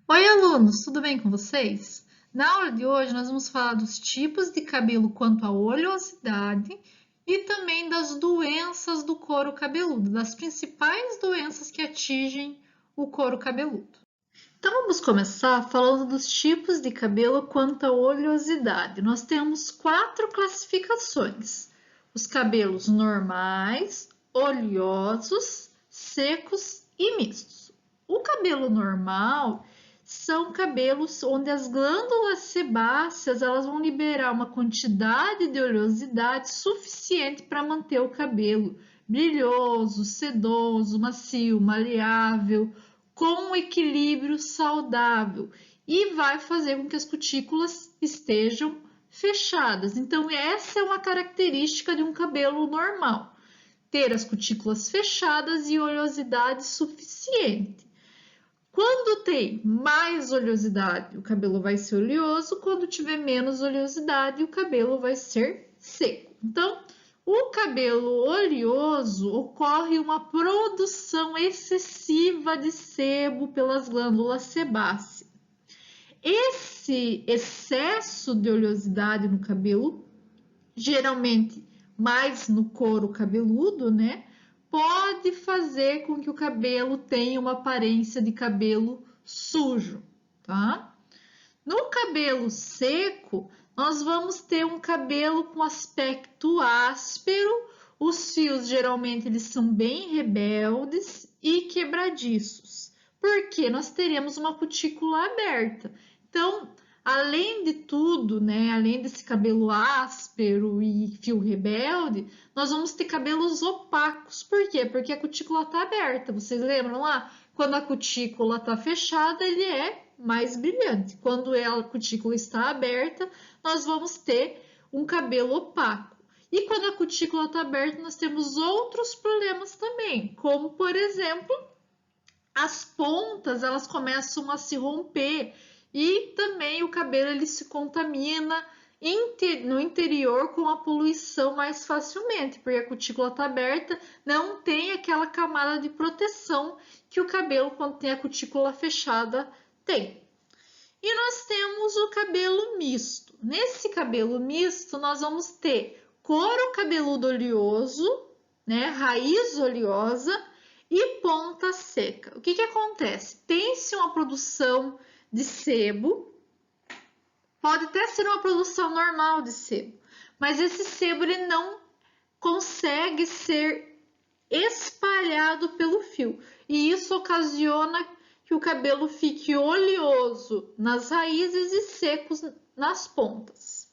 Oi, alunos, tudo bem com vocês? Na aula de hoje, nós vamos falar dos tipos de cabelo quanto à oleosidade e também das doenças do couro cabeludo, das principais doenças que atingem o couro cabeludo. Então, vamos começar falando dos tipos de cabelo quanto à oleosidade. Nós temos quatro classificações: os cabelos normais, oleosos, secos e mistos. O cabelo normal são cabelos onde as glândulas sebáceas elas vão liberar uma quantidade de oleosidade suficiente para manter o cabelo brilhoso, sedoso, macio, maleável, com um equilíbrio saudável e vai fazer com que as cutículas estejam fechadas. Então, essa é uma característica de um cabelo normal: ter as cutículas fechadas e oleosidade suficiente. Quando tem mais oleosidade, o cabelo vai ser oleoso. Quando tiver menos oleosidade, o cabelo vai ser seco. Então, o cabelo oleoso ocorre uma produção excessiva de sebo pelas glândulas sebáceas. Esse excesso de oleosidade no cabelo, geralmente mais no couro cabeludo, né? Pode fazer com que o cabelo tenha uma aparência de cabelo sujo, tá? No cabelo seco, nós vamos ter um cabelo com aspecto áspero. Os fios geralmente eles são bem rebeldes e quebradiços, porque nós teremos uma cutícula aberta. Então, além de tudo, né, além desse cabelo áspero e fio rebelde, nós vamos ter cabelos opacos. Por quê? Porque a cutícula está aberta. Vocês lembram lá? Quando a cutícula está fechada, ele é mais brilhante. Quando a cutícula está aberta, nós vamos ter um cabelo opaco. E quando a cutícula está aberta, nós temos outros problemas também, como por exemplo, as pontas elas começam a se romper e também o cabelo ele se contamina no interior com a poluição mais facilmente, porque a cutícula está aberta, não tem aquela camada de proteção que o cabelo, quando tem a cutícula fechada, tem. E nós temos o cabelo misto. Nesse cabelo misto, nós vamos ter couro cabeludo oleoso, né, raiz oleosa e ponta seca. O que acontece? Tem-se uma produção de sebo, pode até ser uma produção normal de sebo, mas esse sebo ele não consegue ser espalhado pelo fio, e isso ocasiona que o cabelo fique oleoso nas raízes e secos nas pontas.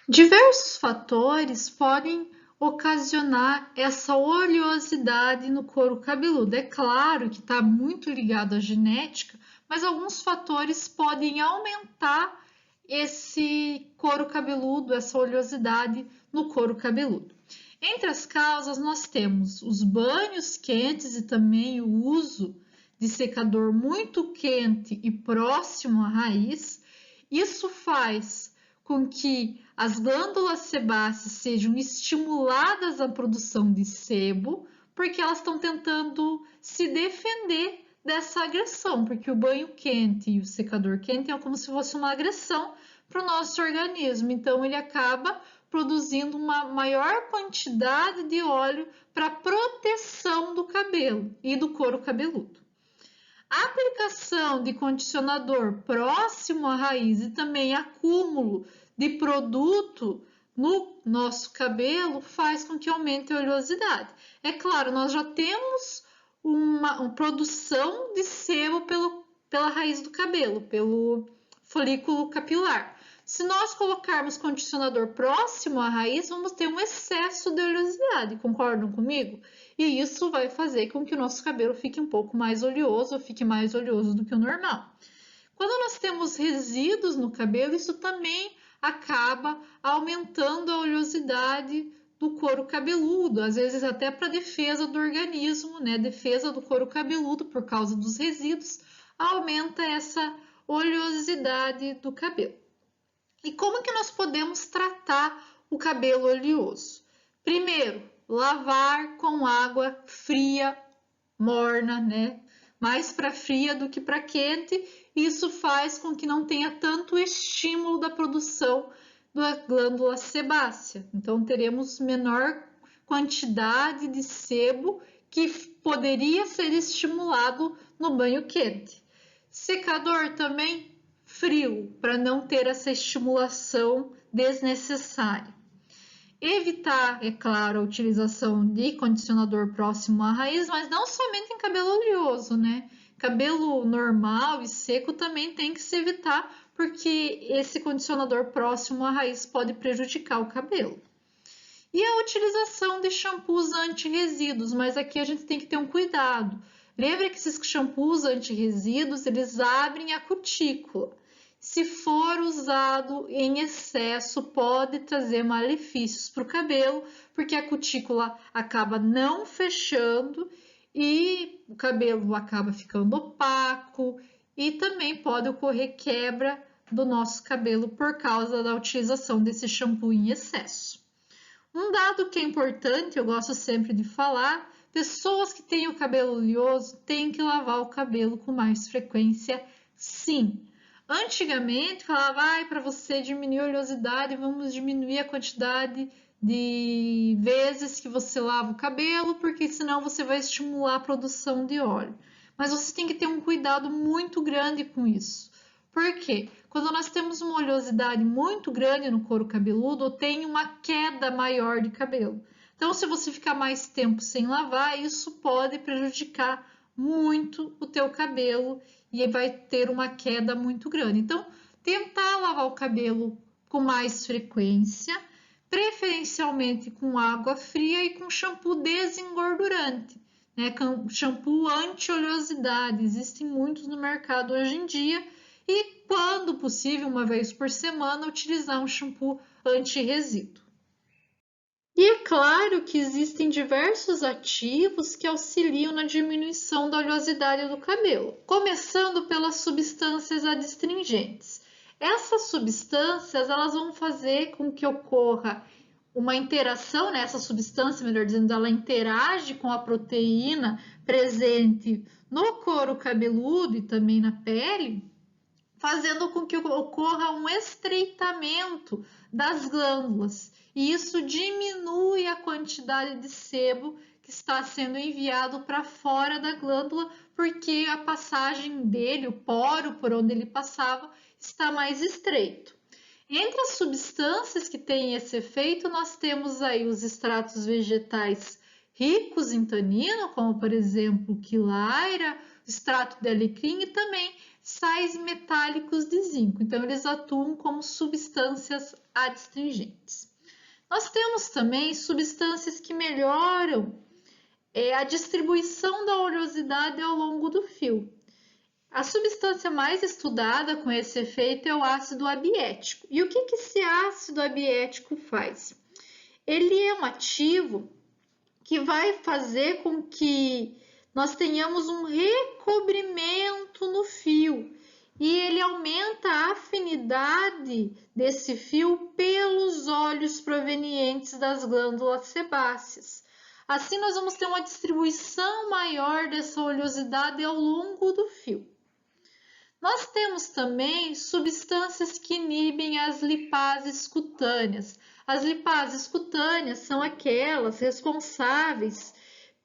Diversos fatores podem ocasionar essa oleosidade no couro cabeludo. É claro que está muito ligado à genética, mas alguns fatores podem aumentar esse couro cabeludo, essa oleosidade no couro cabeludo. Entre as causas, nós temos os banhos quentes e também o uso de secador muito quente e próximo à raiz. Isso faz com que as glândulas sebáceas sejam estimuladas à produção de sebo, porque elas estão tentando se defender dessa agressão, porque o banho quente e o secador quente é como se fosse uma agressão para o nosso organismo. Então, ele acaba produzindo uma maior quantidade de óleo para proteção do cabelo e do couro cabeludo. A aplicação de condicionador próximo à raiz e também acúmulo de produto no nosso cabelo faz com que aumente a oleosidade. É claro, nós já temos uma produção de sebo pela raiz do cabelo, pelo folículo capilar. Se nós colocarmos condicionador próximo à raiz, vamos ter um excesso de oleosidade, concordam comigo? E isso vai fazer com que o nosso cabelo fique um pouco mais oleoso, ou fique mais oleoso do que o normal. Quando nós temos resíduos no cabelo, isso também acaba aumentando a oleosidade do couro cabeludo, às vezes até para defesa do organismo, né? Defesa do couro cabeludo por causa dos resíduos, aumenta essa oleosidade do cabelo. E como que nós podemos tratar o cabelo oleoso? Primeiro, lavar com água fria, morna, né? mais para fria do que para quente, e isso faz com que não tenha tanto estímulo da produção da glândula sebácea. Então, teremos menor quantidade de sebo que poderia ser estimulado no banho quente. Secador também frio, para não ter essa estimulação desnecessária. Evitar, é claro, a utilização de condicionador próximo à raiz, mas não somente em cabelo oleoso, né? Cabelo normal e seco também tem que se evitar, porque esse condicionador próximo à raiz pode prejudicar o cabelo. E a utilização de shampoos anti-resíduos, mas aqui a gente tem que ter um cuidado. Lembra que esses shampoos anti-resíduos, eles abrem a cutícula. Se for usado em excesso, pode trazer malefícios para o cabelo, porque a cutícula acaba não fechando e o cabelo acaba ficando opaco e também pode ocorrer quebra do nosso cabelo por causa da utilização desse shampoo em excesso. Um dado que é importante, eu gosto sempre de falar, pessoas que têm o cabelo oleoso têm que lavar o cabelo com mais frequência, sim. Antigamente falava, para você diminuir a oleosidade, vamos diminuir a quantidade de vezes que você lava o cabelo, porque senão você vai estimular a produção de óleo. Mas você tem que ter um cuidado muito grande com isso. Por quê? Quando nós temos uma oleosidade muito grande no couro cabeludo, tem uma queda maior de cabelo. Então, se você ficar mais tempo sem lavar, isso pode prejudicar muito o teu cabelo e vai ter uma queda muito grande. Então, tentar lavar o cabelo com mais frequência, preferencialmente com água fria e com shampoo desengordurante, né? Shampoo anti-oleosidade, existem muitos no mercado hoje em dia, e quando possível, uma vez por semana, utilizar um shampoo anti-resíduo. E é claro que existem diversos ativos que auxiliam na diminuição da oleosidade do cabelo, começando pelas substâncias adstringentes. Essas substâncias elas vão fazer com que ocorra uma interação, né? Essa substância, melhor dizendo, ela interage com a proteína presente no couro cabeludo e também na pele, fazendo com que ocorra um estreitamento das glândulas. E isso diminui a quantidade de sebo que está sendo enviado para fora da glândula, porque a passagem dele, o poro por onde ele passava, está mais estreito. Entre as substâncias que têm esse efeito, nós temos aí os extratos vegetais ricos em tanino, como por exemplo quilaira, extrato de alecrim e também sais metálicos de zinco. Então, eles atuam como substâncias adstringentes. Nós temos também substâncias que melhoram a distribuição da oleosidade ao longo do fio. A substância mais estudada com esse efeito é o ácido abiético. E o que esse ácido abiético faz? Ele é um ativo que vai fazer com que nós tenhamos um recobrimento no fio e ele aumenta a afinidade desse fio pelos óleos provenientes das glândulas sebáceas. Assim, nós vamos ter uma distribuição maior dessa oleosidade ao longo do fio. Nós temos também substâncias que inibem as lipases cutâneas. As lipases cutâneas são aquelas responsáveis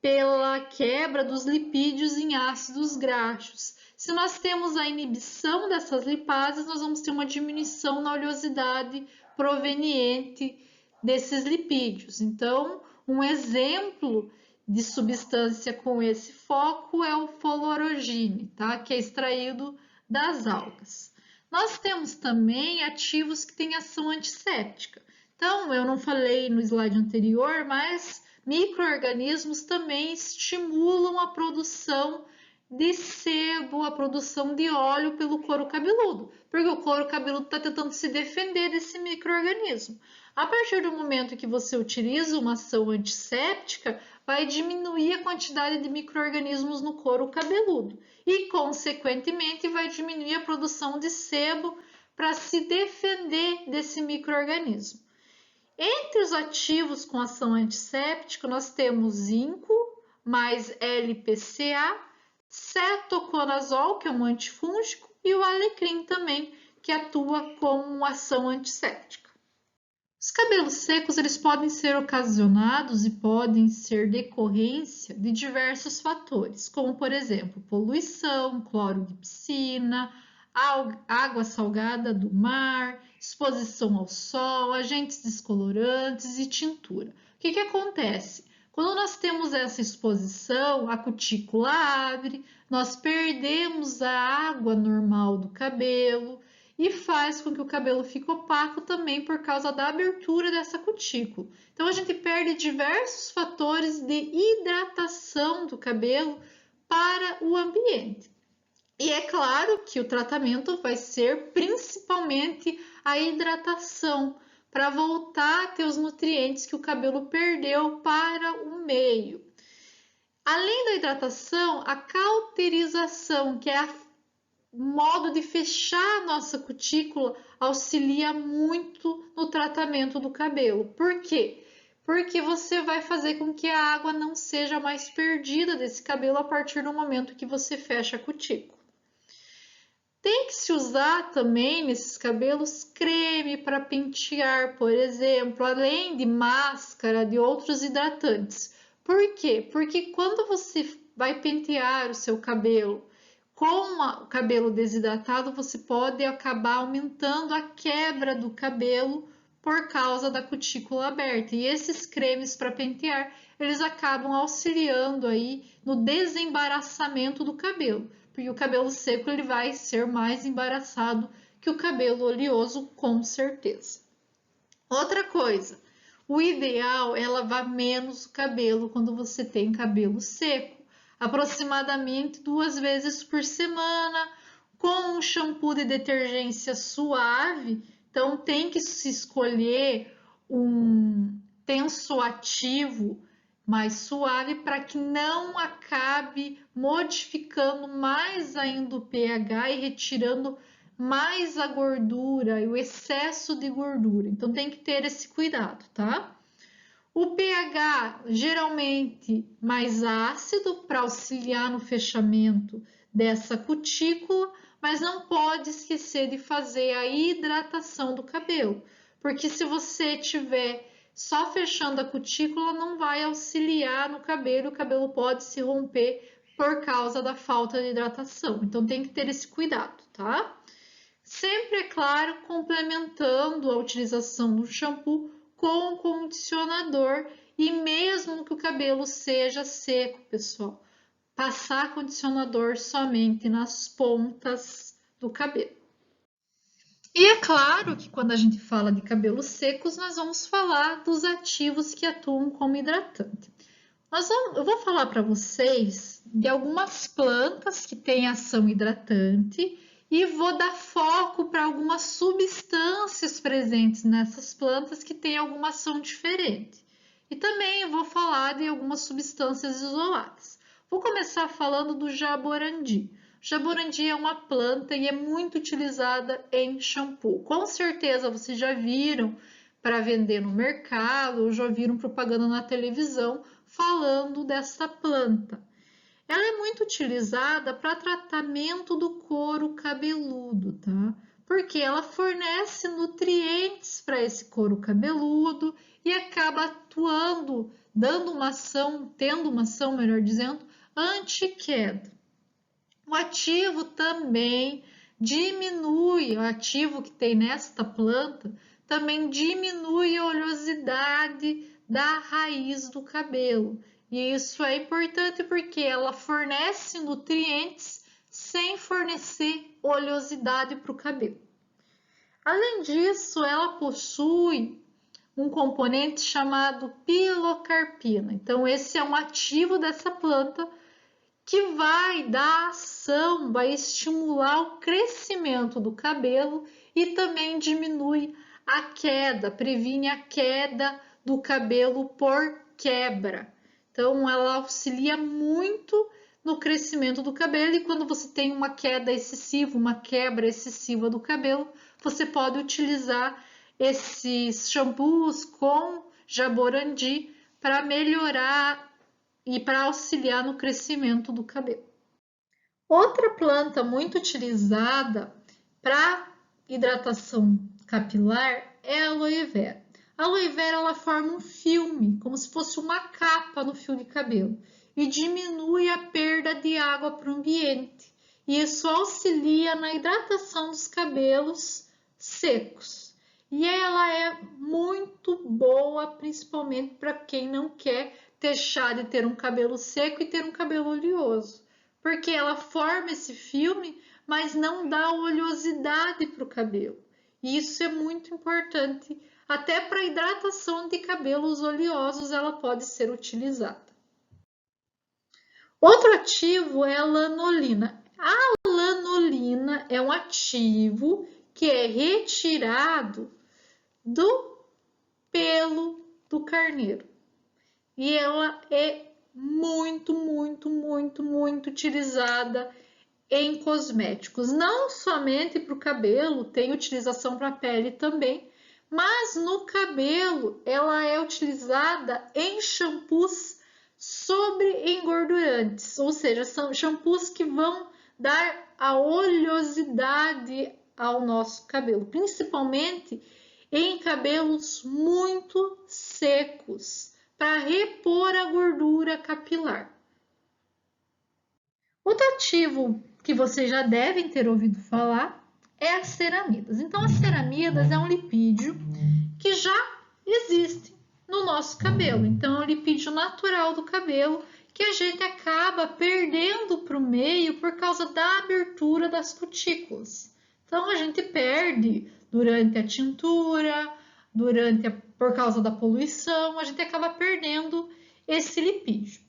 pela quebra dos lipídios em ácidos graxos. Se nós temos a inibição dessas lipases, nós vamos ter uma diminuição na oleosidade proveniente desses lipídios. Então, um exemplo de substância com esse foco é o fluorogine, tá? Que é extraído das algas. Nós temos também ativos que têm ação antisséptica. Então, eu não falei no slide anterior, mas micro-organismos também estimulam a produção de sebo, a produção de óleo pelo couro cabeludo, porque o couro cabeludo está tentando se defender desse micro-organismo. A partir do momento que você utiliza uma ação antisséptica, vai diminuir a quantidade de micro-organismos no couro cabeludo e, consequentemente, vai diminuir a produção de sebo para se defender desse micro-organismo. Entre os ativos com ação antisséptica, nós temos zinco mais LPCA, cetoconazol, que é um antifúngico, e o alecrim também, que atua como uma ação antisséptica. Os cabelos secos eles podem ser ocasionados e podem ser decorrência de diversos fatores, como por exemplo, poluição, cloro de piscina, água salgada do mar, exposição ao sol, agentes descolorantes e tintura. O que acontece? Quando nós temos essa exposição, a cutícula abre, nós perdemos a água normal do cabelo, e faz com que o cabelo fique opaco também por causa da abertura dessa cutícula. Então a gente perde diversos fatores de hidratação do cabelo para o ambiente. E é claro que o tratamento vai ser principalmente a hidratação, para voltar a ter os nutrientes que o cabelo perdeu para o meio. Além da hidratação, a cauterização, que é a modo de fechar a nossa cutícula, auxilia muito no tratamento do cabelo. Por quê? Porque você vai fazer com que a água não seja mais perdida desse cabelo a partir do momento que você fecha a cutícula. Tem que se usar também nesses cabelos creme para pentear, por exemplo, além de máscara, de outros hidratantes. Por quê? Porque quando você vai pentear o seu cabelo com o cabelo desidratado, você pode acabar aumentando a quebra do cabelo por causa da cutícula aberta. E esses cremes para pentear, eles acabam auxiliando aí no desembaraçamento do cabelo, porque o cabelo seco ele vai ser mais embaraçado que o cabelo oleoso, com certeza. Outra coisa, o ideal é lavar menos o cabelo quando você tem cabelo seco, aproximadamente 2 vezes por semana, com um shampoo de detergência suave. Então tem que se escolher um tensoativo mais suave para que não acabe modificando mais ainda o pH e retirando mais a gordura e o excesso de gordura. Então tem que ter esse cuidado, tá? O pH geralmente mais ácido para auxiliar no fechamento dessa cutícula, mas não pode esquecer de fazer a hidratação do cabelo, porque se você tiver só fechando a cutícula, não vai auxiliar no cabelo, o cabelo pode se romper por causa da falta de hidratação. Então tem que ter esse cuidado, tá? Sempre, é claro, complementando a utilização do shampoo com o condicionador e mesmo que o cabelo seja seco, pessoal, passar condicionador somente nas pontas do cabelo. E é claro que quando a gente fala de cabelos secos, nós vamos falar dos ativos que atuam como hidratante. Eu vou falar para vocês de algumas plantas que têm ação hidratante e vou dar foco para algumas substâncias presentes nessas plantas que têm alguma ação diferente. E também vou falar de algumas substâncias isoladas. Vou começar falando do jaborandi. O jaborandi é uma planta e é muito utilizada em shampoo. Com certeza vocês já viram para vender no mercado ou já viram propaganda na televisão falando dessa planta. Ela é muito utilizada para tratamento do couro cabeludo, tá? Porque ela fornece nutrientes para esse couro cabeludo e acaba atuando, tendo uma ação, melhor dizendo, anti-queda. O ativo também diminui, o ativo que tem nesta planta também diminui a oleosidade da raiz do cabelo. E isso é importante porque ela fornece nutrientes sem fornecer oleosidade para o cabelo. Além disso, ela possui um componente chamado pilocarpina. Então, esse é um ativo dessa planta que vai dar ação, vai estimular o crescimento do cabelo e também diminui a queda, previne a queda do cabelo por quebra. Então, ela auxilia muito no crescimento do cabelo e quando você tem uma queda excessiva, uma quebra excessiva do cabelo, você pode utilizar esses shampoos com jaborandi para melhorar e para auxiliar no crescimento do cabelo. Outra planta muito utilizada para hidratação capilar é a aloe vera. A aloe vera ela forma um filme, como se fosse uma capa no fio de cabelo, e diminui a perda de água para o ambiente. E isso auxilia na hidratação dos cabelos secos. E ela é muito boa, principalmente para quem não quer deixar de ter um cabelo seco e ter um cabelo oleoso. Porque ela forma esse filme, mas não dá oleosidade para o cabelo. E isso é muito importante. Até para hidratação de cabelos oleosos ela pode ser utilizada. Outro ativo é a lanolina. A lanolina é um ativo que é retirado do pelo do carneiro. E ela é muito utilizada em cosméticos. Não somente para o cabelo, tem utilização para a pele também, mas no cabelo ela é utilizada em shampoos sobre engordurantes, ou seja, são shampoos que vão dar a oleosidade ao nosso cabelo, principalmente em cabelos muito secos, para repor a gordura capilar. Outro ativo que vocês já devem ter ouvido falar é as ceramidas. Então, as ceramidas é um lipídio que já existe no nosso cabelo. Então, é um lipídio natural do cabelo que a gente acaba perdendo para o meio por causa da abertura das cutículas. Então, a gente perde durante a tintura, por causa da poluição, a gente acaba perdendo esse lipídio.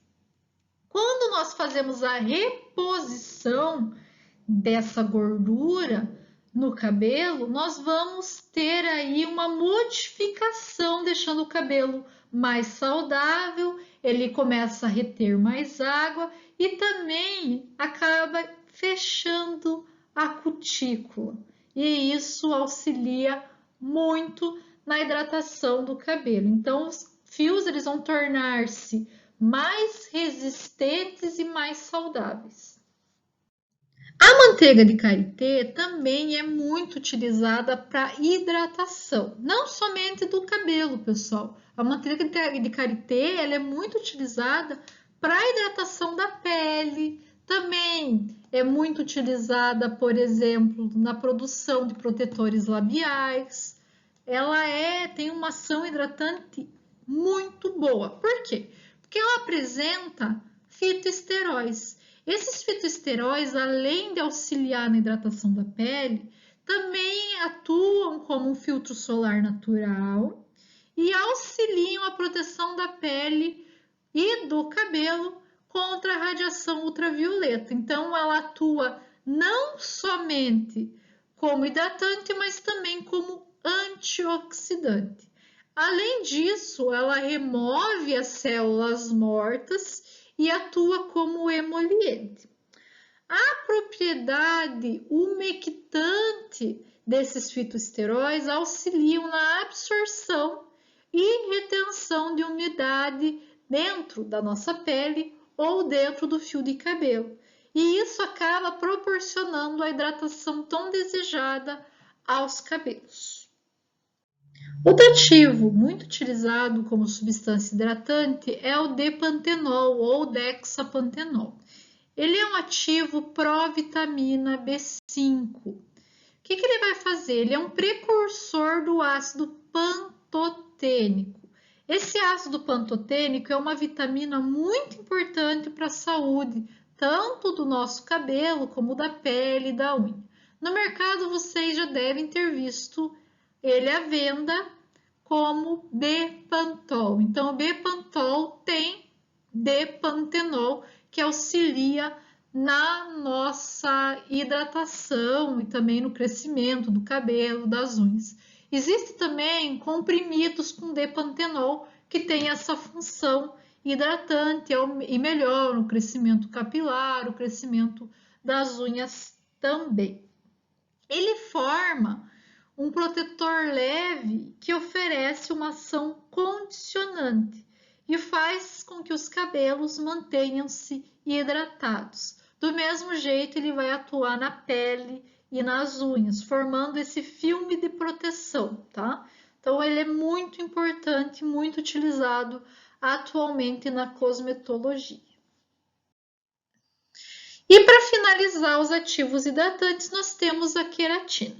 Quando nós fazemos a reposição dessa gordura no cabelo, nós vamos ter aí uma modificação, deixando o cabelo mais saudável, ele começa a reter mais água e também acaba fechando a cutícula. E isso auxilia muito na hidratação do cabelo. Então, os fios eles vão tornar-se mais resistentes e mais saudáveis. A manteiga de karité também é muito utilizada para hidratação, não somente do cabelo, pessoal. A manteiga de karité ela é muito utilizada para hidratação da pele, também é muito utilizada, por exemplo, na produção de protetores labiais. Ela tem uma ação hidratante muito boa. Por quê? Porque ela apresenta fitoesteróis. Esses fitoesteróis, além de auxiliar na hidratação da pele, também atuam como um filtro solar natural e auxiliam a proteção da pele e do cabelo contra a radiação ultravioleta. Então, ela atua não somente como hidratante, mas também como antioxidante. Além disso, ela remove as células mortas e atua como emoliente. A propriedade umectante desses fitoesteróis auxiliam na absorção e retenção de umidade dentro da nossa pele ou dentro do fio de cabelo. E isso acaba proporcionando a hidratação tão desejada aos cabelos. Outro ativo muito utilizado como substância hidratante é o D-pantenol ou dexapantenol. Ele é um ativo provitamina B5. O que ele vai fazer? Ele é um precursor do ácido pantotênico. Esse ácido pantotênico é uma vitamina muito importante para a saúde, tanto do nosso cabelo como da pele e da unha. No mercado vocês já devem ter visto ele à venda como Bepantol. Então, o Bepantol tem D-pantenol, que auxilia na nossa hidratação e também no crescimento do cabelo, das unhas. Existem também comprimidos com D-pantenol que tem essa função hidratante e melhora o crescimento capilar, o crescimento das unhas também. Ele forma um protetor leve que oferece uma ação condicionante e faz com que os cabelos mantenham-se hidratados. Do mesmo jeito, ele vai atuar na pele e nas unhas, formando esse filme de proteção, tá? Então, ele é muito importante, muito utilizado atualmente na cosmetologia. E para finalizar os ativos hidratantes, nós temos a queratina.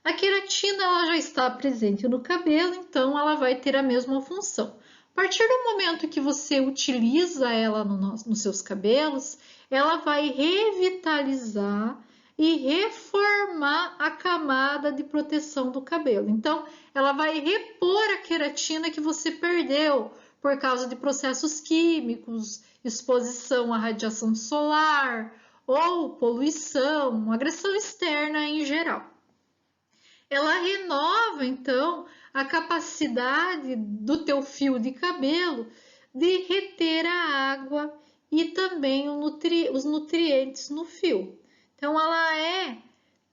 A queratina ela já está presente no cabelo, então ela vai ter a mesma função. A partir do momento que você utiliza ela nos seus cabelos, ela vai revitalizar e reformar a camada de proteção do cabelo. Então, ela vai repor a queratina que você perdeu por causa de processos químicos, exposição à radiação solar, ou poluição, agressão externa em geral. Ela renova, então, a capacidade do teu fio de cabelo de reter a água e também os nutrientes no fio. Então, ela é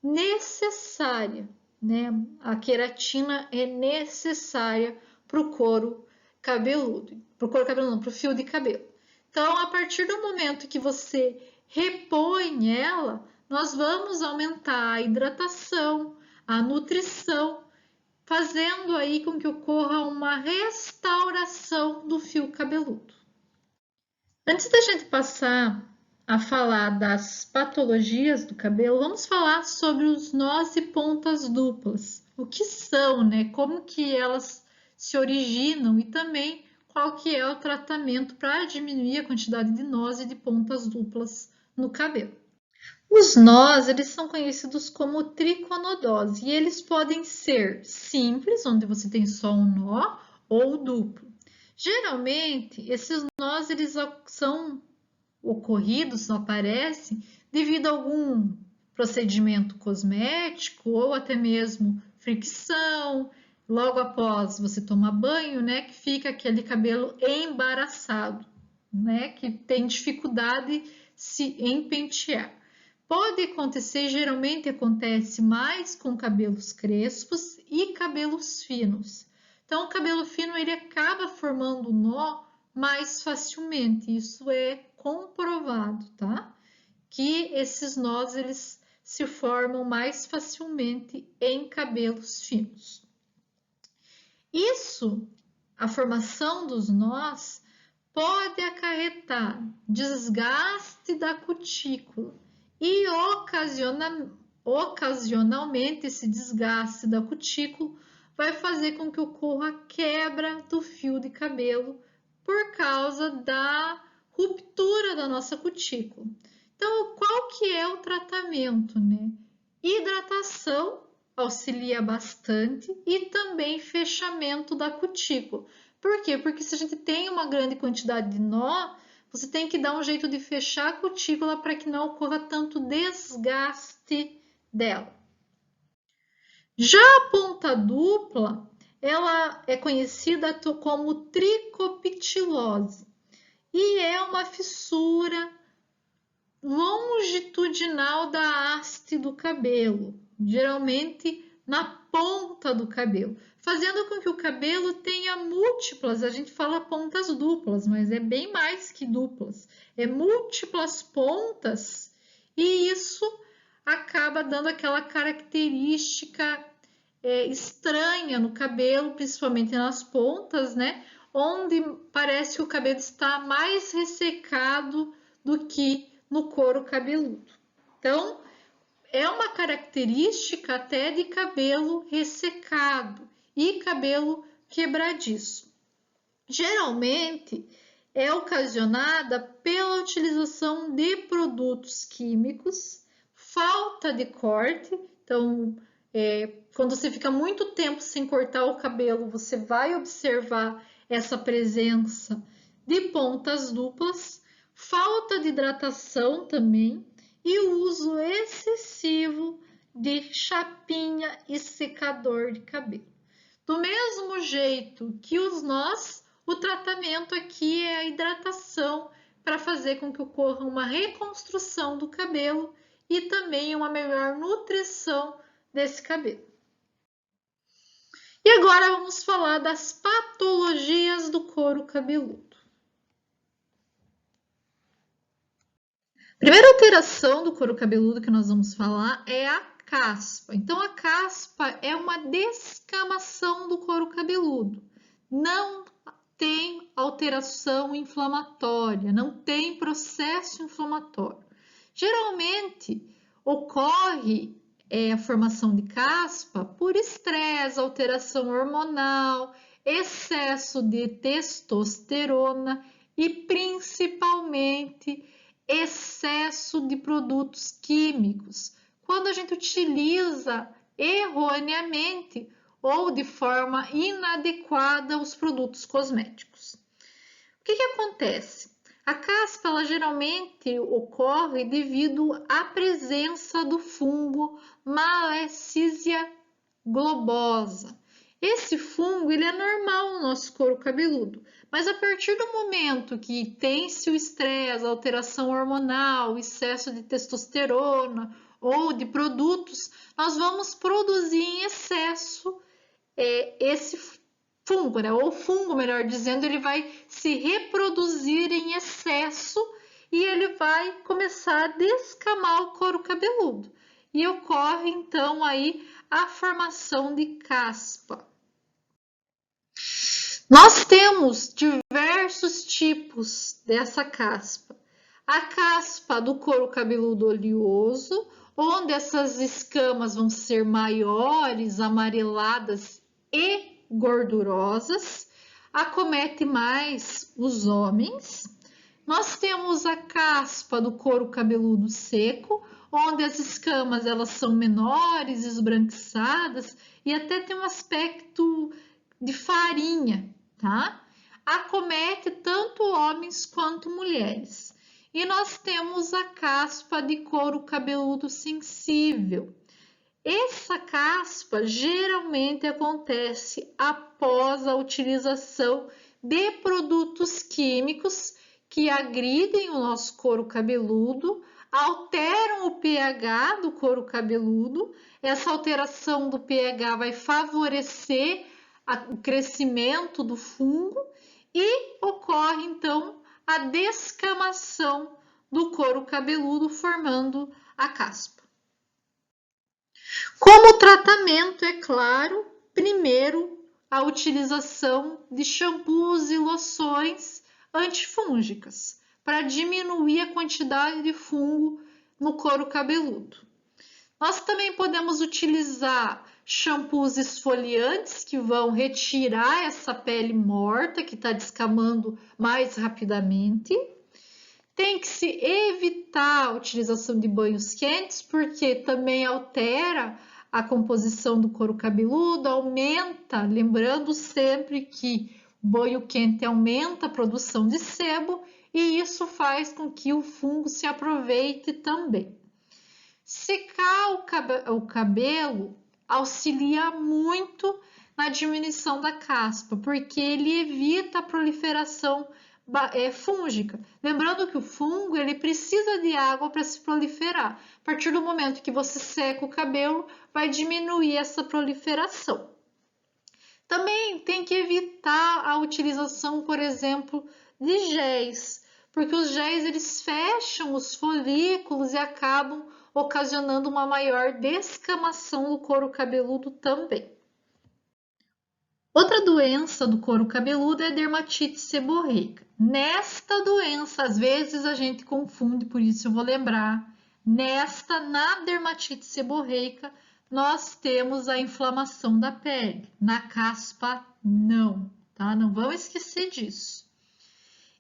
necessária, né? A queratina é necessária para o couro cabeludo, para o fio de cabelo. Então, a partir do momento que você repõe ela, nós vamos aumentar a hidratação, a nutrição, fazendo aí com que ocorra uma restauração do fio cabeludo. Antes da gente passar a falar das patologias do cabelo, vamos falar sobre os nós e pontas duplas. O que são, né? Como que elas se originam e também qual que é o tratamento para diminuir a quantidade de nós e de pontas duplas no cabelo. Os nós, eles são conhecidos como triconodose e eles podem ser simples, onde você tem só um nó, ou duplo. Geralmente, esses nós eles são ocorridos, aparecem devido a algum procedimento cosmético ou até mesmo fricção, logo após você tomar banho, né, que fica aquele cabelo embaraçado, né, que tem dificuldade em pentear. Pode acontecer, geralmente acontece mais com cabelos crespos e cabelos finos. Então, o cabelo fino ele acaba formando nó mais facilmente. Isso é comprovado, tá? Que esses nós eles se formam mais facilmente em cabelos finos. Isso, a formação dos nós, pode acarretar desgaste da cutícula e ocasionalmente esse desgaste da cutícula vai fazer com que ocorra a quebra do fio de cabelo por causa da ruptura da nossa cutícula. Então, qual que é o tratamento, né? Hidratação auxilia bastante e também fechamento da cutícula. Por quê? Porque se a gente tem uma grande quantidade de nó, você tem que dar um jeito de fechar a cutícula para que não ocorra tanto desgaste dela. Já a ponta dupla, ela é conhecida como tricopitilose e é uma fissura longitudinal da haste do cabelo, geralmente na ponta do cabelo, fazendo com que o cabelo tenha múltiplas, a gente fala pontas duplas, mas é bem mais que duplas, é múltiplas pontas e isso acaba dando aquela característica estranha no cabelo, principalmente nas pontas, né? Onde parece que o cabelo está mais ressecado do que no couro cabeludo. Então, é uma característica até de cabelo ressecado e cabelo quebradiço. Geralmente, é ocasionada pela utilização de produtos químicos, falta de corte. Então, quando você fica muito tempo sem cortar o cabelo, você vai observar essa presença de pontas duplas, falta de hidratação também e o uso excessivo de chapinha e secador de cabelo. Do mesmo jeito que os nós, o tratamento aqui é a hidratação para fazer com que ocorra uma reconstrução do cabelo e também uma melhor nutrição desse cabelo. E agora vamos falar das patologias do couro cabeludo. Primeira alteração do couro cabeludo que nós vamos falar é a caspa. Então, a caspa é uma descamação do couro cabeludo. Não tem alteração inflamatória, não tem processo inflamatório. Geralmente, ocorre a formação de caspa por estresse, alteração hormonal, excesso de testosterona e principalmente excesso de produtos químicos, quando a gente utiliza erroneamente ou de forma inadequada os produtos cosméticos. O que acontece? A caspa ela geralmente ocorre devido à presença do fungo Malassezia globosa. Esse fungo ele é normal no nosso couro cabeludo, mas a partir do momento que tem-se o estresse, a alteração hormonal, o excesso de testosterona ou de produtos, nós vamos produzir em excesso esse fungo, né? Ou fungo, melhor dizendo, ele vai se reproduzir em excesso e ele vai começar a descamar o couro cabeludo. E ocorre então aí a formação de caspa. Nós temos diversos tipos dessa caspa. A caspa do couro cabeludo oleoso, onde essas escamas vão ser maiores, amareladas e gordurosas, acomete mais os homens. Nós temos a caspa do couro cabeludo seco, onde as escamas elas são menores, esbranquiçadas e até tem um aspecto de farinha, tá? Acomete tanto homens quanto mulheres. E nós temos a caspa de couro cabeludo sensível. Essa caspa geralmente acontece após a utilização de produtos químicos que agridem o nosso couro cabeludo, alteram o pH do couro cabeludo. Essa alteração do pH vai favorecer o crescimento do fungo e ocorre então a descamação do couro cabeludo, formando a caspa. Como tratamento, é claro, primeiro a utilização de shampoos e loções antifúngicas para diminuir a quantidade de fungo no couro cabeludo. Nós também podemos utilizar shampoos esfoliantes que vão retirar essa pele morta que está descamando mais rapidamente. Tem que se evitar a utilização de banhos quentes, porque também altera a composição do couro cabeludo, aumenta, lembrando sempre que o banho quente aumenta a produção de sebo e isso faz com que o fungo se aproveite também. Secar o cabelo auxilia muito na diminuição da caspa, porque ele evita a proliferação fúngica. Lembrando que o fungo ele precisa de água para se proliferar. A partir do momento que você seca o cabelo, vai diminuir essa proliferação. Também tem que evitar a utilização, por exemplo, de géis, porque os géis eles fecham os folículos e acabam ocasionando uma maior descamação do couro cabeludo também. Outra doença do couro cabeludo é a dermatite seborreica. Nesta doença, às vezes a gente confunde, por isso eu vou lembrar. Na dermatite seborreica, nós temos a inflamação da pele. Na caspa, não, tá? Não vamos esquecer disso.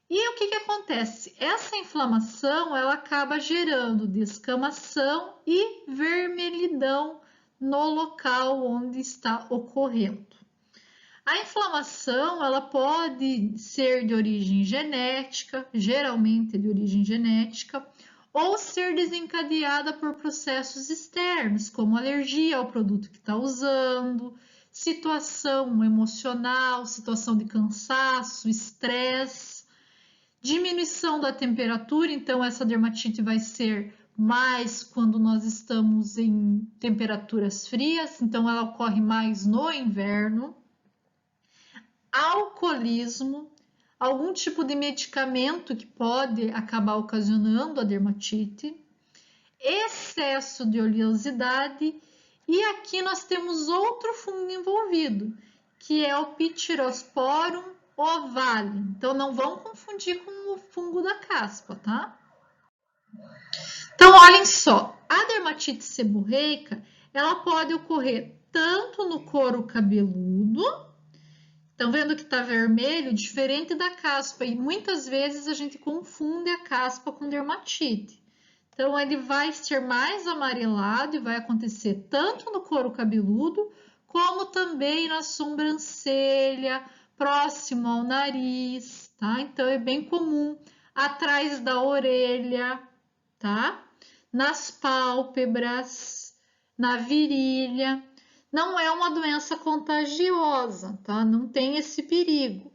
E o que acontece? Essa inflamação, ela acaba gerando descamação e vermelhidão no local onde está ocorrendo. A inflamação, ela pode ser de origem genética, geralmente de origem genética, ou ser desencadeada por processos externos, como alergia ao produto que está usando, situação emocional, situação de cansaço, estresse, diminuição da temperatura, então essa dermatite vai ser mais quando nós estamos em temperaturas frias, então ela ocorre mais no inverno. Alcoolismo. algum tipo de medicamento que pode acabar ocasionando a dermatite, excesso de oleosidade, e aqui nós temos outro fungo envolvido, que é o Pityrosporum ovale. Então, não vão confundir com o fungo da caspa, tá? Então, olhem só, a dermatite seborreica, ela pode ocorrer tanto no couro cabeludo, estão vendo que está vermelho, diferente da caspa, e muitas vezes a gente confunde a caspa com dermatite. Então, ele vai ser mais amarelado e vai acontecer tanto no couro cabeludo, como também na sobrancelha, próximo ao nariz, tá? Então, é bem comum atrás da orelha, tá? Nas pálpebras, na virilha. Não é uma doença contagiosa, tá? Não tem esse perigo.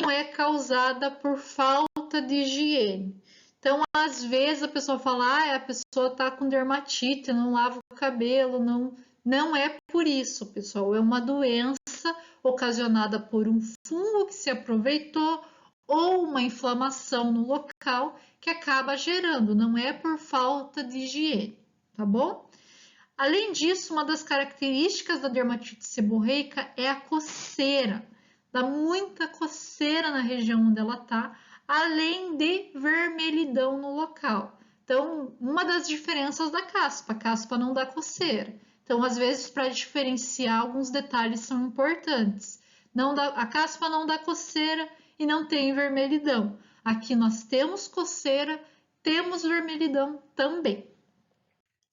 Não é causada por falta de higiene. Então, às vezes a pessoa fala, a pessoa está com dermatite, não lava o cabelo, não é por isso, pessoal. É uma doença ocasionada por um fungo que se aproveitou ou uma inflamação no local que acaba gerando, não é por falta de higiene, tá bom? Além disso, uma das características da dermatite seborreica é a coceira. Dá muita coceira na região onde ela está, além de vermelhidão no local. Então, uma das diferenças da caspa, a caspa não dá coceira. Então, às vezes, para diferenciar, alguns detalhes são importantes. A caspa não dá coceira e não tem vermelhidão. Aqui nós temos coceira, temos vermelhidão também.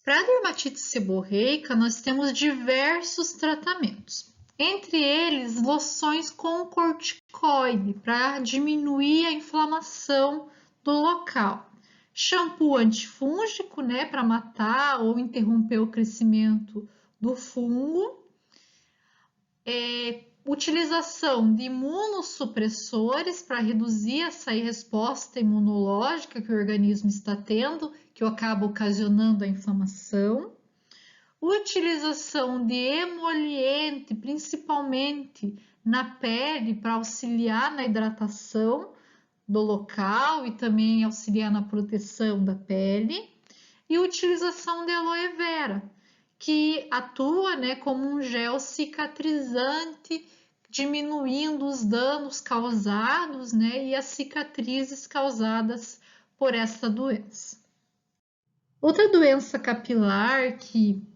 Para a dermatite seborreica, nós temos diversos tratamentos. Entre eles, loções com corticoide para diminuir a inflamação do local. Shampoo antifúngico, né, para matar ou interromper o crescimento do fungo. Utilização de imunossupressores para reduzir essa resposta imunológica que o organismo está tendo, que acaba ocasionando a inflamação. Utilização de emoliente, principalmente na pele, para auxiliar na hidratação do local e também auxiliar na proteção da pele. E utilização de aloe vera, que atua, né, como um gel cicatrizante, diminuindo os danos causados, né, e as cicatrizes causadas por essa doença. Outra doença capilar que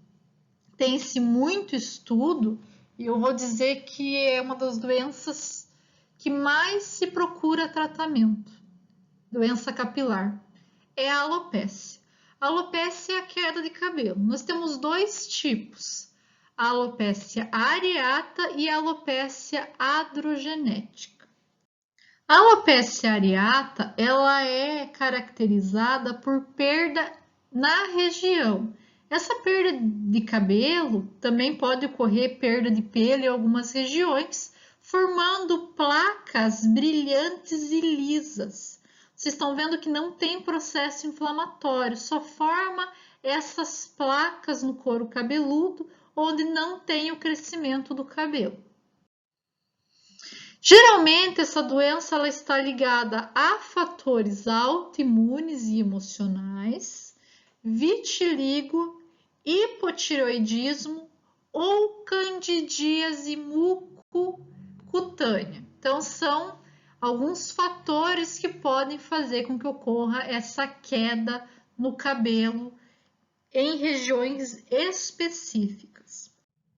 tem-se muito estudo, e eu vou dizer que é uma das doenças que mais se procura tratamento, doença capilar, é a alopécia. A alopécia é a queda de cabelo. Nós temos dois tipos, a alopécia areata e a alopécia androgenética. A alopécia areata, ela é caracterizada por perda na região. Essa perda de cabelo também pode ocorrer perda de pelo em algumas regiões, formando placas brilhantes e lisas. Vocês estão vendo que não tem processo inflamatório, só forma essas placas no couro cabeludo, onde não tem o crescimento do cabelo. Geralmente, essa doença ela está ligada a fatores autoimunes e emocionais, vitiligo, hipotireoidismo ou candidíase mucocutânea. Então, são alguns fatores que podem fazer com que ocorra essa queda no cabelo em regiões específicas.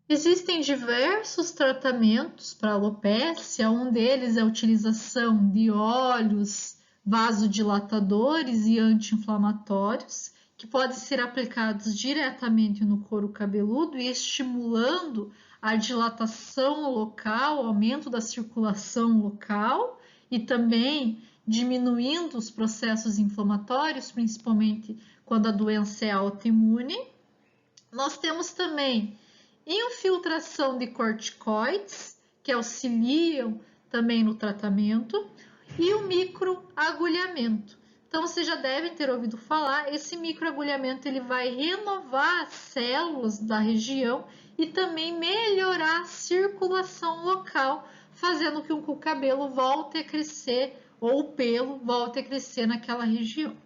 Existem diversos tratamentos para alopécia, um deles é a utilização de óleos vasodilatadores e anti-inflamatórios, que podem ser aplicados diretamente no couro cabeludo e estimulando a dilatação local, o aumento da circulação local e também diminuindo os processos inflamatórios, principalmente quando a doença é autoimune. Nós temos também infiltração de corticoides, que auxiliam também no tratamento, e o microagulhamento. Então, vocês já devem ter ouvido falar, esse microagulhamento ele vai renovar as células da região e também melhorar a circulação local, fazendo com que o cabelo volte a crescer ou o pelo volte a crescer naquela região.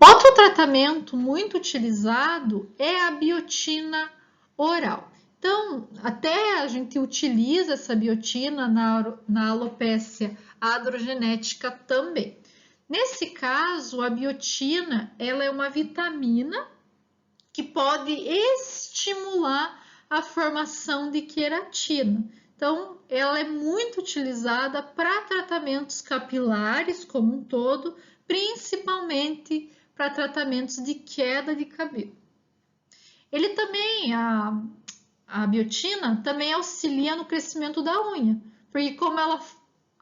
Outro tratamento muito utilizado é a biotina oral. Então, até a gente utiliza essa biotina na alopécia androgenética também. Nesse caso, a biotina ela é uma vitamina que pode estimular a formação de queratina. Então, ela é muito utilizada para tratamentos capilares como um todo, principalmente para tratamentos de queda de cabelo. Ele também, a biotina, também auxilia no crescimento da unha, porque como ela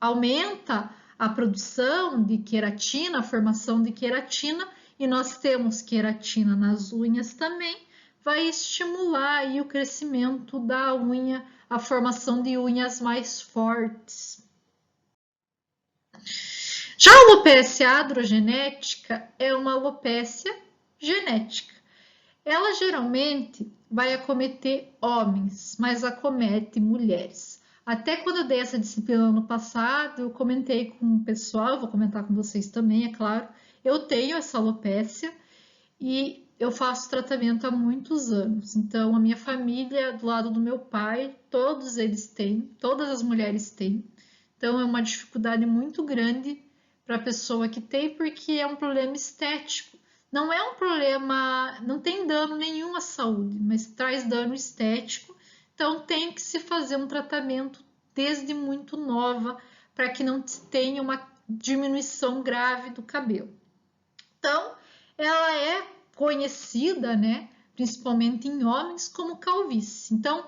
aumenta a produção de queratina, a formação de queratina, e nós temos queratina nas unhas também, vai estimular aí o crescimento da unha, a formação de unhas mais fortes. Já a alopécia androgenética é uma alopécia genética. Ela geralmente vai acometer homens, mas acomete mulheres. Até quando eu dei essa disciplina no passado, eu comentei com o pessoal, vou comentar com vocês também, é claro. Eu tenho essa alopécia e eu faço tratamento há muitos anos. Então, a minha família, do lado do meu pai, todos eles têm, todas as mulheres têm. Então, é uma dificuldade muito grande para a pessoa que tem, porque é um problema estético. Não é um problema, não tem dano nenhum à saúde, mas traz dano estético. Então, tem que se fazer um tratamento desde muito nova para que não tenha uma diminuição grave do cabelo. Então, ela é conhecida, né, principalmente em homens, como calvície. Então,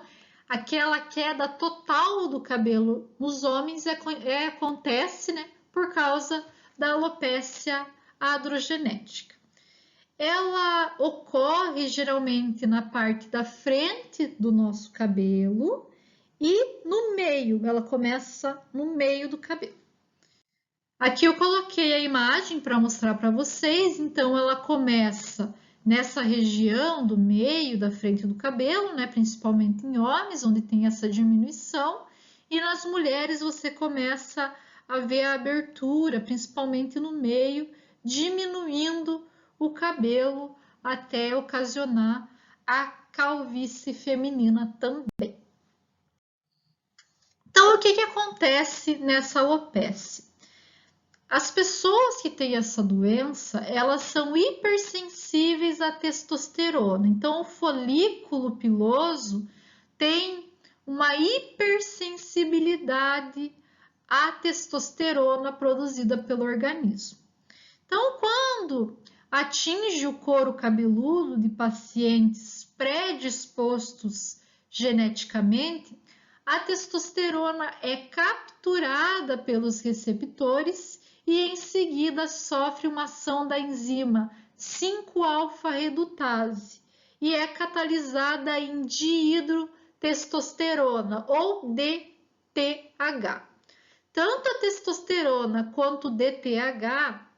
aquela queda total do cabelo nos homens acontece, né, por causa da alopécia androgenética. Ela ocorre geralmente na parte da frente do nosso cabelo e no meio, ela começa no meio do cabelo. Aqui eu coloquei a imagem para mostrar para vocês, então ela começa nessa região do meio da frente do cabelo, né, principalmente em homens, onde tem essa diminuição, e nas mulheres você começa a ver a abertura, principalmente no meio, diminuindo o cabelo até ocasionar a calvície feminina também. Então, o que acontece nessa alopécia? As pessoas que têm essa doença, elas são hipersensíveis à testosterona. Então, o folículo piloso tem uma hipersensibilidade à testosterona produzida pelo organismo. Então, quando atinge o couro cabeludo de pacientes predispostos geneticamente, a testosterona é capturada pelos receptores e em seguida sofre uma ação da enzima 5-alfa-redutase e é catalisada em dihidrotestosterona ou DTH. Tanto a testosterona quanto o DTH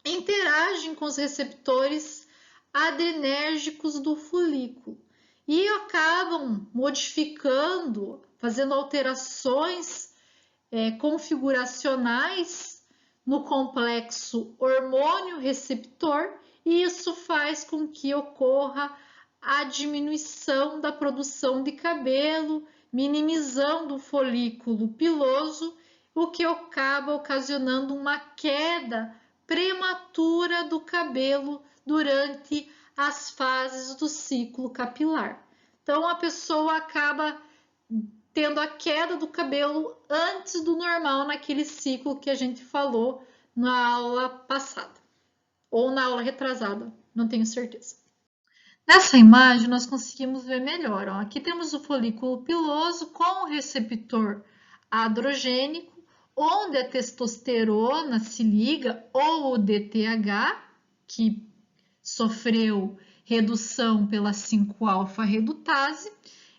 interagem com os receptores adrenérgicos do folículo e acabam modificando, fazendo alterações configuracionais no complexo hormônio-receptor, e isso faz com que ocorra a diminuição da produção de cabelo, minimizando o folículo piloso, o que acaba ocasionando uma queda prematura do cabelo durante as fases do ciclo capilar. Então, a pessoa acaba tendo a queda do cabelo antes do normal naquele ciclo que a gente falou na aula passada, ou na aula retrasada, não tenho certeza. Nessa imagem, nós conseguimos ver melhor. Ó. Aqui temos o folículo piloso com o receptor androgênico, onde a testosterona se liga, ou o DTH, que sofreu redução pela 5-alfa-redutase,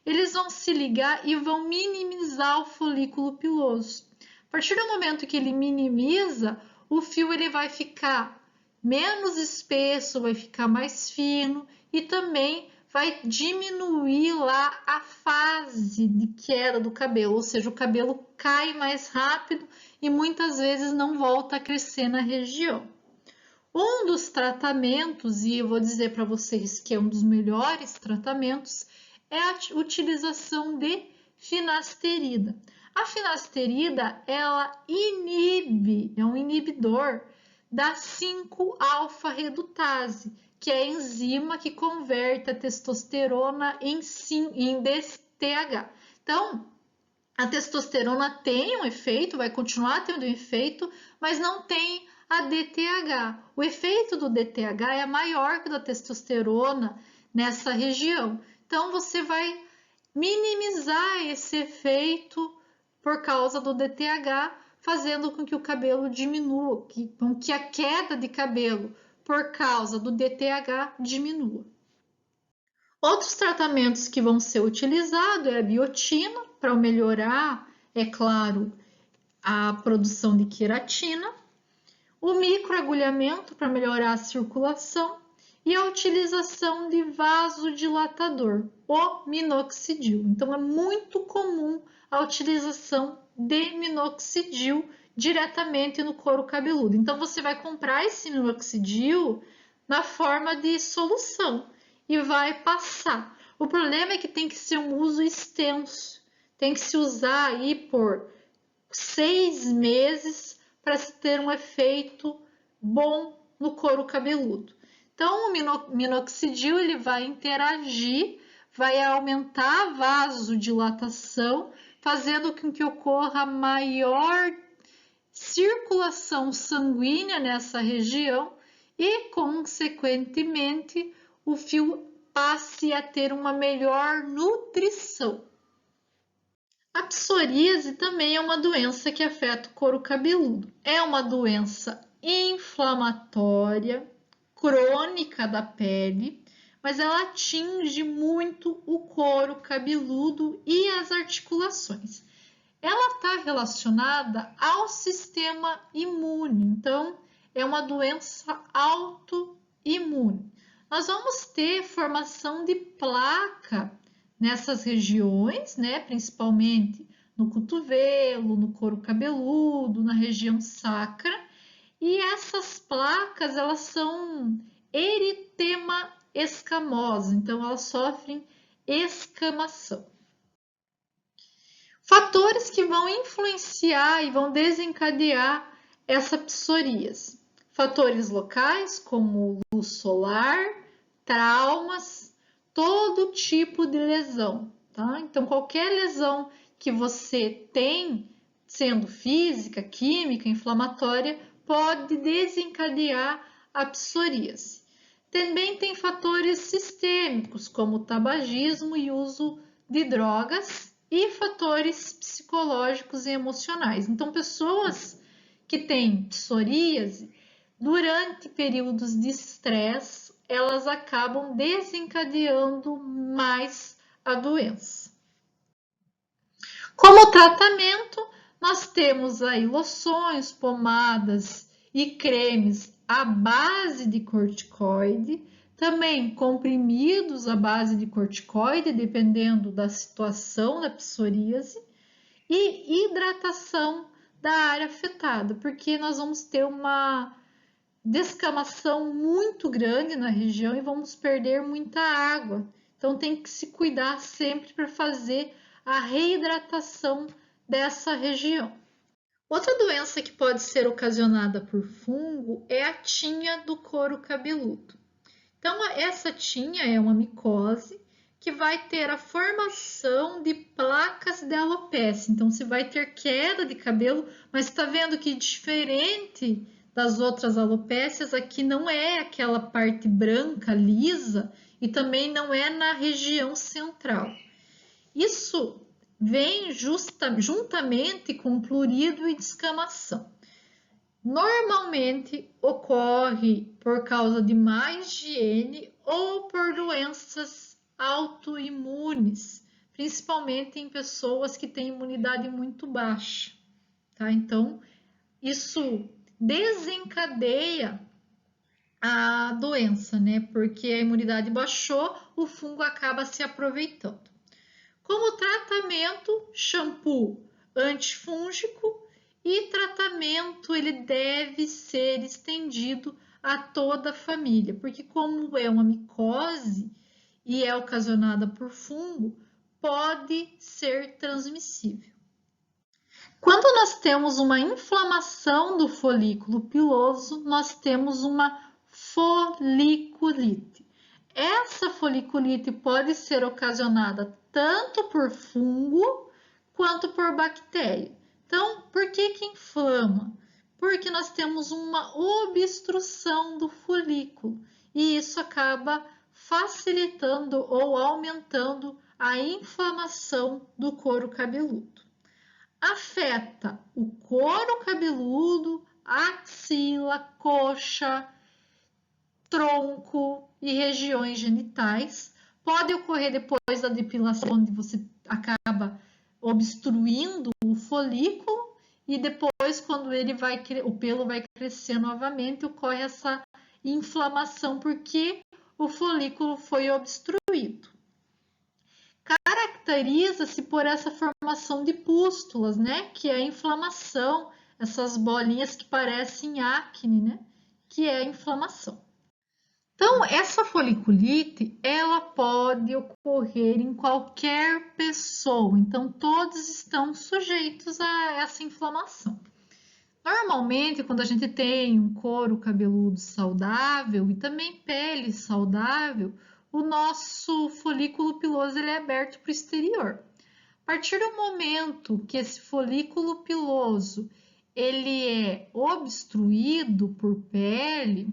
eles vão se ligar e vão minimizar o folículo piloso. A partir do momento que ele minimiza, o fio ele vai ficar menos espesso, vai ficar mais fino e também vai diminuir lá a fase de queda do cabelo, ou seja, o cabelo cai mais rápido e muitas vezes não volta a crescer na região. Um dos tratamentos, e eu vou dizer para vocês que é um dos melhores tratamentos, é a utilização de finasterida. A finasterida, ela inibe, é um inibidor da 5-alfa-redutase, que é a enzima que converte a testosterona em DHT. Então, a testosterona tem um efeito, vai continuar tendo um efeito, mas não tem a DTH. O efeito do DTH é maior que o da testosterona nessa região. Então, você vai minimizar esse efeito por causa do DTH, fazendo com que o cabelo diminua, com que a queda de cabelo por causa do DTH diminua. Outros tratamentos que vão ser utilizados é a biotina, para melhorar, é claro, a produção de queratina, o microagulhamento para melhorar a circulação e a utilização de vasodilatador, o minoxidil. Então, é muito comum a utilização de minoxidil diretamente no couro cabeludo. Então, você vai comprar esse minoxidil na forma de solução e vai passar. O problema é que tem que ser um uso extenso, tem que se usar aí por 6 meses para se ter um efeito bom no couro cabeludo. Então, o minoxidil ele vai interagir, vai aumentar a vasodilatação, fazendo com que ocorra maior circulação sanguínea nessa região e, consequentemente, o fio passe a ter uma melhor nutrição. A psoríase também é uma doença que afeta o couro cabeludo. É uma doença inflamatória, crônica da pele, mas ela atinge muito o couro cabeludo e as articulações. Ela está relacionada ao sistema imune, então é uma doença autoimune. Nós vamos ter formação de placa nessas regiões, né, principalmente no cotovelo, no couro cabeludo, na região sacra, e essas placas, elas são eritema escamosa, então elas sofrem escamação. Fatores que vão influenciar e vão desencadear essa psoríase. Fatores locais, como luz solar, traumas, todo tipo de lesão, tá? Então, qualquer lesão que você tem, sendo física, química, inflamatória, pode desencadear a psoríase. Também tem fatores sistêmicos, como o tabagismo e uso de drogas, e fatores psicológicos e emocionais. Então, pessoas que têm psoríase, durante períodos de estresse, elas acabam desencadeando mais a doença. Como tratamento, nós temos aí loções, pomadas e cremes à base de corticoide, também comprimidos à base de corticoide, dependendo da situação da psoríase, e hidratação da área afetada, porque nós vamos ter uma descamação muito grande na região e vamos perder muita água. Então tem que se cuidar sempre para fazer a reidratação dessa região. Outra doença que pode ser ocasionada por fungo é a tinha do couro cabeludo. Então, essa tinha é uma micose que vai ter a formação de placas de alopecia. Então, você vai ter queda de cabelo, mas está vendo que diferente das outras alopécias, aqui não é aquela parte branca, lisa, e também não é na região central. Isso vem juntamente com prurido e descamação. Normalmente ocorre por causa de má higiene ou por doenças autoimunes, principalmente em pessoas que têm imunidade muito baixa, tá? Então, isso desencadeia a doença, né? Porque a imunidade baixou, o fungo acaba se aproveitando. Como tratamento, shampoo antifúngico, e tratamento ele deve ser estendido a toda a família, porque como é uma micose e é ocasionada por fungo, pode ser transmissível. Quando nós temos uma inflamação do folículo piloso, nós temos uma foliculite. Essa foliculite pode ser ocasionada tanto por fungo quanto por bactéria. Então, por que que inflama? Porque nós temos uma obstrução do folículo e isso acaba facilitando ou aumentando a inflamação do couro cabeludo. Afeta o couro cabeludo, axila, coxa, tronco e regiões genitais. Pode ocorrer depois da depilação, onde você acaba obstruindo o folículo, e depois, quando o pelo vai crescer novamente, ocorre essa inflamação porque o folículo foi obstruído. Caracteriza-se por essa formação de pústulas, né? Que é a inflamação, essas bolinhas que parecem acne, né? Que é a inflamação. Então, essa foliculite, ela pode ocorrer em qualquer pessoa, então todos estão sujeitos a essa inflamação. Normalmente, quando a gente tem um couro cabeludo saudável e também pele saudável, o nosso folículo piloso ele é aberto para o exterior. A partir do momento que esse folículo piloso ele é obstruído por pele,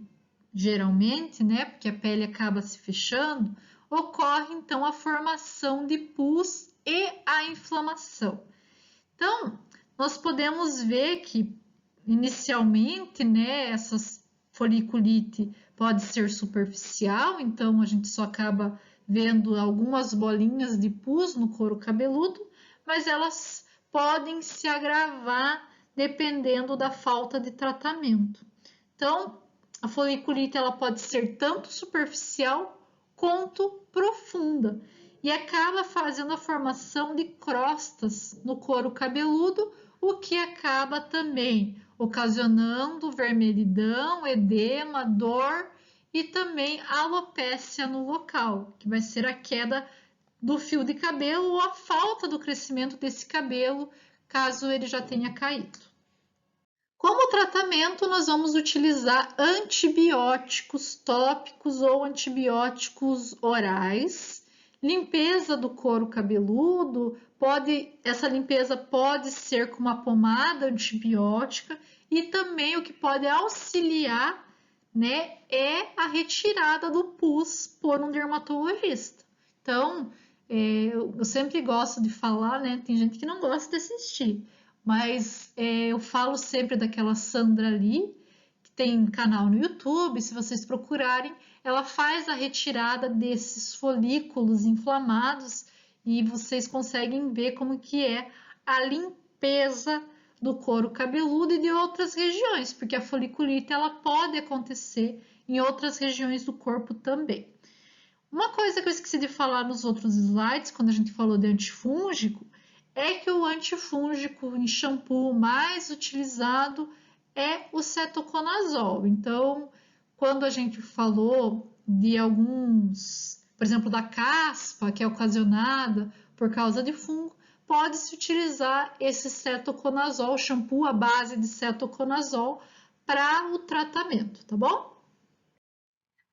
geralmente, né, porque a pele acaba se fechando, ocorre então a formação de pus e a inflamação. Então, nós podemos ver que inicialmente, né, essa foliculite pode ser superficial, então a gente só acaba vendo algumas bolinhas de pus no couro cabeludo, mas elas podem se agravar dependendo da falta de tratamento. Então, a foliculite ela pode ser tanto superficial quanto profunda e acaba fazendo a formação de crostas no couro cabeludo, o que acaba também ocasionando vermelhidão, edema, dor e também alopécia no local, que vai ser a queda do fio de cabelo ou a falta do crescimento desse cabelo, caso ele já tenha caído. Como tratamento, nós vamos utilizar antibióticos tópicos ou antibióticos orais. Limpeza do couro cabeludo, essa limpeza pode ser com uma pomada antibiótica e também o que pode auxiliar, né, é a retirada do pus por um dermatologista. Então, eu sempre gosto de falar, né, tem gente que não gosta de assistir, mas eu falo sempre daquela Sandra Lee, que tem canal no YouTube, se vocês procurarem, ela faz a retirada desses folículos inflamados e vocês conseguem ver como que é a limpeza do couro cabeludo e de outras regiões, porque a foliculite ela pode acontecer em outras regiões do corpo também. Uma coisa que eu esqueci de falar nos outros slides, quando a gente falou de antifúngico, é que o antifúngico em shampoo mais utilizado é o cetoconazol. Então, quando a gente falou de alguns, por exemplo, da caspa, que é ocasionada por causa de fungo, pode-se utilizar esse cetoconazol, shampoo à base de cetoconazol, para o tratamento, tá bom?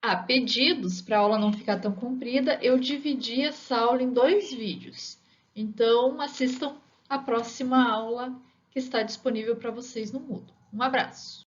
A pedidos, para a aula não ficar tão comprida, eu dividi essa aula em 2 vídeos. Então, assistam a próxima aula que está disponível para vocês no Moodle. Um abraço!